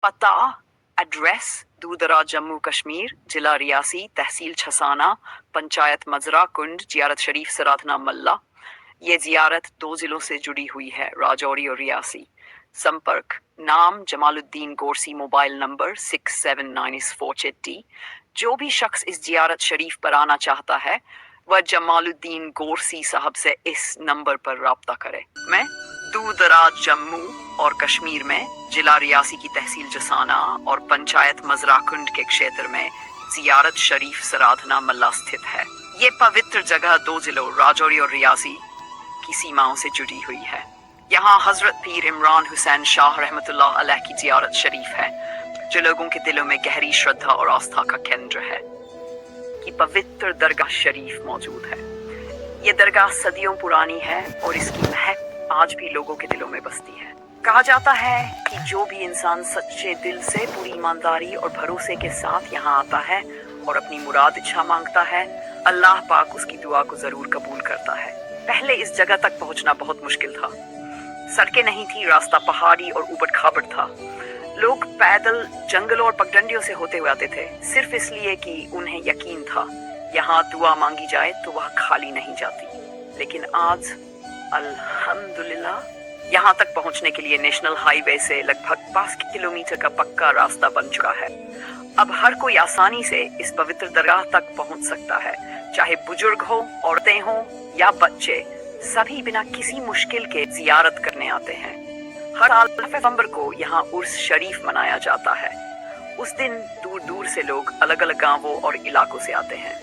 पता, एड्रेस दूर दराज जम्मू कश्मीर, जिला रियासी, तहसील छसाना, पंचायत मजरा कुंड, जियारत शरीफ सराधना मल्ला। ये जियारत 2 जिलों से जुड़ी हुई है, राजौरी और रियासी। संपर्क नाम जमालुद्दीन गोरसी, मोबाइल नंबर 679480। जो भी शख्स इस जियारत शरीफ पर आना चाहता है वह जमालुद्दीन गोरसी साहब से इस नंबर पर राब्ता करे। मैं दूर दराज जम्मू और कश्मीर में जिला रियासी की तहसील जसाना और पंचायत मजराकुंड के क्षेत्र में जियारत शरीफ सराधना मल्ला स्थित है। ये पवित्र जगह 2 जिलों राजौरी और रियासी की सीमाओं से जुड़ी हुई है। यहाँ हजरत पीर इमरान हुसैन शाह रहमतुल्लाह अलैह की जियारत शरीफ है, जो लोगों के दिलों में गहरी श्रद्धा और आस्था का केंद्र है। कि पवित्र दरगाह शरीफ मौजूद है। ये दरगाह सदियों पुरानी है और इसकी महक आज भी लोगों के दिलों में बसती है। कहा जाता है कि जो भी इंसान सच्चे दिल से पूरी ईमानदारी और भरोसे के साथ यहाँ आता है और अपनी मुराद इच्छा मांगता है, अल्लाह पाक उसकी दुआ को जरूर कबूल करता है। पहले इस जगह तक पहुँचना बहुत मुश्किल था। सड़कें नहीं थी, रास्ता पहाड़ी और ऊबड़ खाबड़ था। लोग पैदल जंगलों और पगडंडियों से होते हुए आते थे, सिर्फ इसलिए कि उन्हें यकीन था यहाँ दुआ मांगी जाए तो वह खाली नहीं जाती। लेकिन आज अल्हम्दुलिल्लाह यहाँ तक पहुँचने के लिए नेशनल हाईवे से लगभग 5 किलोमीटर का पक्का रास्ता बन चुका है। अब हर कोई आसानी से इस पवित्र दरगाह तक पहुँच सकता है, चाहे बुजुर्ग हो, औरतें हो या बच्चे, सभी बिना किसी मुश्किल के जियारत करने आते हैं। हर साल नवंबर को यहाँ उर्स शरीफ मनाया जाता है। उस दिन दूर दूर से लोग अलग अलग गांवों और इलाकों से आते हैं।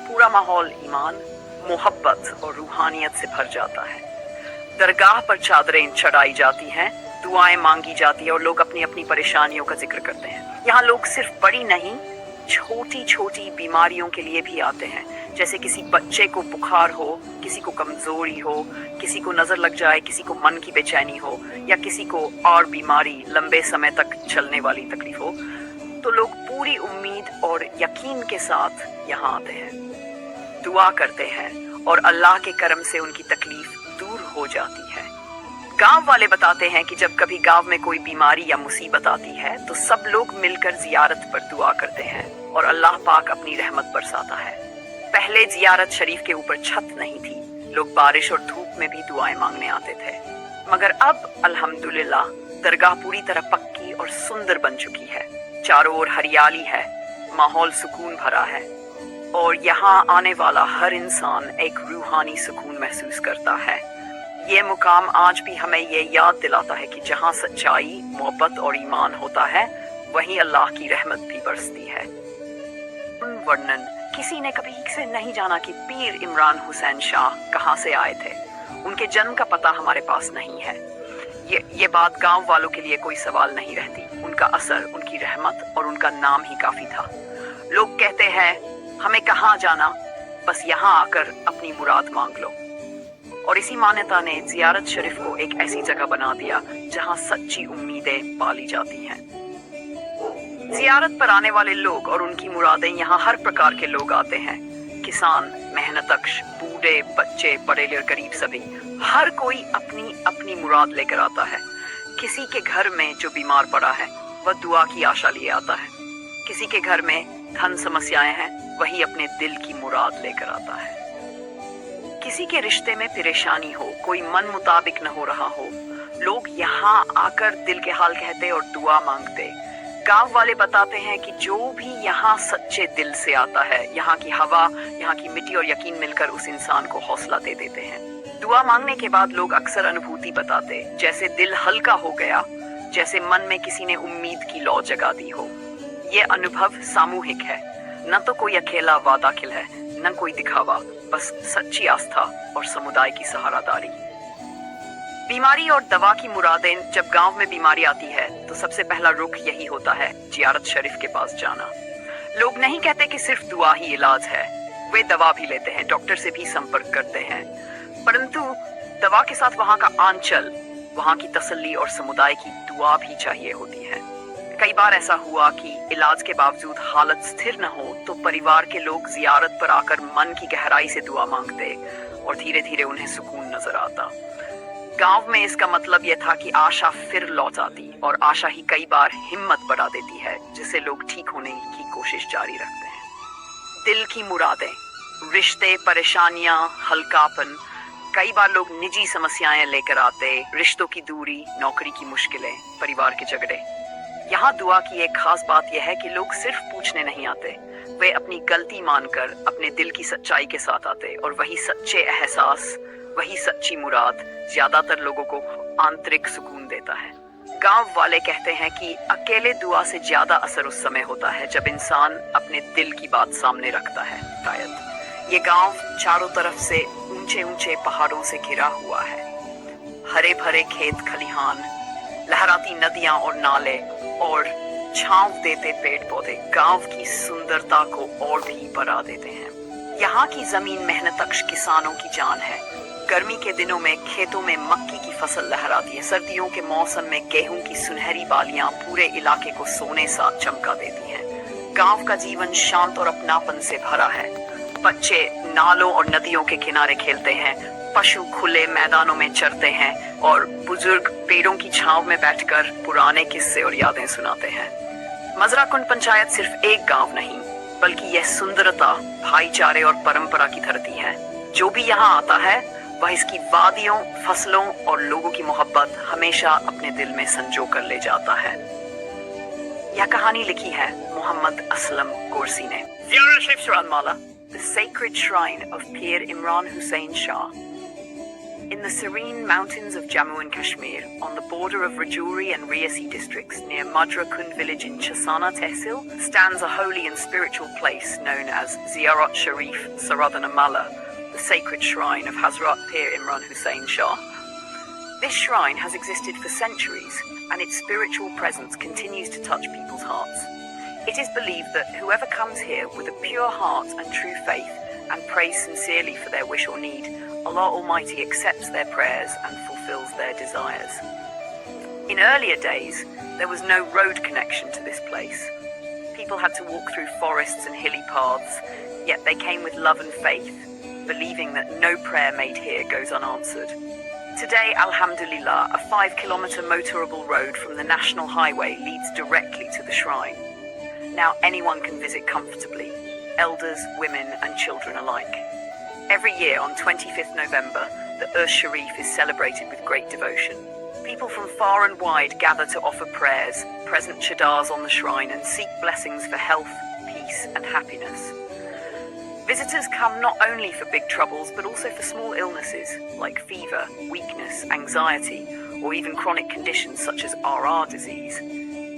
पूरा माहौल ईमान, मोहब्बत और रूहानियत से भर जाता है। दरगाह पर चादरें चढ़ाई जाती हैं, दुआएं मांगी जाती है और लोग अपनी अपनी परेशानियों का जिक्र करते हैं। यहाँ लोग सिर्फ बड़ी नहीं, छोटी छोटी बीमारियों के लिए भी आते हैं, जैसे किसी बच्चे को बुखार हो, किसी को कमजोरी हो, किसी को नजर लग जाए, किसी को मन की बेचैनी हो या किसी को और बीमारी लंबे समय तक चलने वाली तकलीफ हो, तो लोग पूरी उम्मीद और यकीन के साथ यहाँ आते हैं, दुआ करते हैं और अल्लाह के करम से उनकी तकलीफ दूर हो जाती है। गांव वाले बताते हैं कि जब कभी गांव में कोई बीमारी या मुसीबत आती है तो सब लोग मिलकर जियारत पर दुआ करते हैं और अल्लाह पाक अपनी रहमत बरसाता है। पहले जियारत शरीफ के ऊपर छत नहीं थी, लोग बारिश और धूप में भी दुआएं मांगने आते थे, मगर अब अल्हम्दुलिल्लाह दरगाह पूरी तरह पक्की और सुंदर बन चुकी है। चारों ओर हरियाली है, माहौल सुकून भरा है और यहाँ आने वाला हर इंसान एक रूहानी सुकून महसूस करता है। ये मुकाम आज भी हमें ये याद दिलाता है कि जहाँ सच्चाई, मोहब्बत और ईमान होता है, वहीं अल्लाह की रहमत भी बरसती है। वर्णन किसी ने कभी से नहीं जाना कि पीर इमरान हुसैन शाह कहाँ से आए थे। उनके जन्म का पता हमारे पास नहीं है। ये बात गांव वालों के लिए कोई सवाल नहीं रहती। उनका असर, उनकी रहमत और उनका नाम ही काफी था। लोग कहते हैं हमें कहाँ जाना, बस यहाँ आकर अपनी मुराद मांग लो। और इसी मान्यता ने जियारत शरीफ को एक ऐसी जगह बना दिया जहाँ सच्ची उम्मीदें पाली जाती हैं। जियारत पर आने वाले लोग और उनकी मुरादें, यहाँ हर प्रकार के लोग आते हैं। किसान, मेहनतकश, बूढ़े, बच्चे, बड़े और गरीब, सभी, हर कोई अपनी अपनी मुराद लेकर आता है। किसी के घर में जो बीमार पड़ा है वह दुआ की आशा लिए आता है। किसी के घर में धन समस्याएं हैं, वही अपने दिल की मुराद लेकर आता है। किसी के रिश्ते में परेशानी हो, कोई मन मुताबिक न हो रहा हो, लोग यहाँ आकर दिल के हाल कहते और दुआ मांगते। गांव वाले बताते हैं कि जो भी यहाँ सच्चे दिल से आता है, यहाँ की हवा, यहाँ की मिट्टी और यकीन मिलकर उस इंसान को हौसला दे देते हैं। दुआ मांगने के बाद लोग अक्सर अनुभूति बताते, जैसे दिल हल्का हो गया, जैसे मन में किसी ने उम्मीद की लौ जगा दी हो। ये अनुभव सामूहिक है, न तो कोई अकेला वादाखिल है, न कोई दिखावा, बस सच्ची आस्था और समुदाय की सहारादारी। बीमारी और दवा की मुरादें, जब गांव में बीमारी आती है तो सबसे पहला रुख यही होता है, जियारत शरीफ के पास जाना। लोग नहीं कहते कि सिर्फ दुआ ही इलाज है, वे दवा भी लेते हैं, डॉक्टर से भी संपर्क करते हैं, परंतु दवा के साथ वहाँ का आंचल, वहाँ की तसल्ली और समुदाय की दुआ भी चाहिए होती है। कई बार ऐसा हुआ कि इलाज के बावजूद हालत स्थिर न हो तो परिवार के लोग जियारत पर आकर मन की गहराई से दुआ मांगते और धीरे धीरे उन्हें सुकून नजर आता। गांव में इसका मतलब यह था कि आशा फिर लौट आती, और आशा ही कई बार हिम्मत बढ़ा देती है, जिससे लोग ठीक होने की कोशिश जारी रखते हैं। दिल की मुरादें, रिश्ते, परेशानियां, हल्कापन। कई बार लोग निजी समस्याएं लेकर आते, रिश्तों की दूरी, नौकरी की मुश्किलें, परिवार के झगड़े। यहाँ दुआ की एक खास बात यह है कि लोग सिर्फ पूछने नहीं आते, वे अपनी गलती मानकर अपने दिल की सच्चाई के साथ आते, और वही सच्चे एहसास, वही सच्ची मुराद ज्यादातर लोगों को आंतरिक सुकून देता है। गांव वाले कहते हैं कि अकेले दुआ से ज्यादा असर उस समय होता है जब इंसान अपने दिल की बात सामने रखता है। शायद ये गांव चारों तरफ से ऊंचे ऊंचे पहाड़ों से घिरा हुआ है, हरे भरे खेत खलिहान, लहराती नदियां और नाले, और छांव देते पेड़ पौधे गांव की सुंदरता को और भी बढ़ा देते हैं। यहाँ की जमीन मेहनतकश किसानों की जान है। गर्मी के दिनों में खेतों में मक्की की फसल लहराती है, सर्दियों के मौसम में गेहूं की सुनहरी बालियां पूरे इलाके को सोने सा चमका देती हैं। गांव का जीवन शांत और अपनापन से भरा है। बच्चे नालों और नदियों के किनारे खेलते हैं, पशु खुले मैदानों में चरते हैं, और बुजुर्ग पेड़ों की छांव में बैठकर पुराने किस्से और यादें सुनाते हैं। मजराकुंड पंचायत सिर्फ एक गांव नहीं, बल्कि यह सुंदरता, भाईचारे और परंपरा की धरती है। जो भी यहाँ आता है वह इसकी वादियों, फसलों और लोगों की मोहब्बत हमेशा अपने दिल में संजो कर ले जाता है। यह कहानी लिखी है मोहम्मद असलम गोरसी ने। ज़ियारा शरीफ सुरानमाला, The Sacred Shrine of Pir Imran Hussain Shah. In the serene mountains of Jammu and Kashmir, on the border of Rajouri and Riasi districts near Madrakund village in Chasana Tehsil, stands a holy and spiritual place known as Ziyarat Sharif Saradanamala, the sacred shrine of Hazrat Pir Imran Hussain Shah. This shrine has existed for centuries, and its spiritual presence continues to touch people's hearts. It is believed that whoever comes here with a pure heart and true faith and prays sincerely for their wish or need, Allah Almighty accepts their prayers and fulfills their desires. In earlier days, there was no road connection to this place. People had to walk through forests and hilly paths, yet they came with love and faith, believing that no prayer made here goes unanswered. Today, alhamdulillah, a 5-kilometer motorable road from the national highway leads directly to the shrine. Now anyone can visit comfortably, elders, women and children alike. Every year on 25th November, the Urs Sharif is celebrated with great devotion. People from far and wide gather to offer prayers, present chadars on the shrine and seek blessings for health, peace and happiness. Visitors come not only for big troubles but also for small illnesses like fever, weakness, anxiety, or even chronic conditions such as RR disease.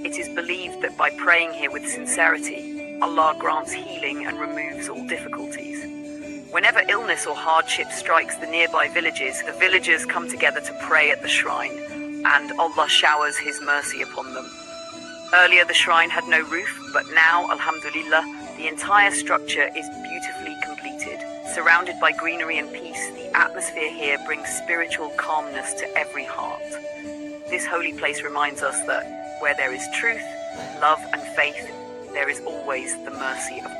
It is believed that by praying here with sincerity, Allah grants healing and removes all difficulties. Whenever illness or hardship strikes the nearby villages, the villagers come together to pray at the shrine, and Allah showers His mercy upon them. Earlier the shrine had no roof, but now, alhamdulillah, the entire structure is beautifully completed. Surrounded by greenery and peace, the atmosphere here brings spiritual calmness to every heart. This holy place reminds us that where there is truth, love and faith, there is always the mercy of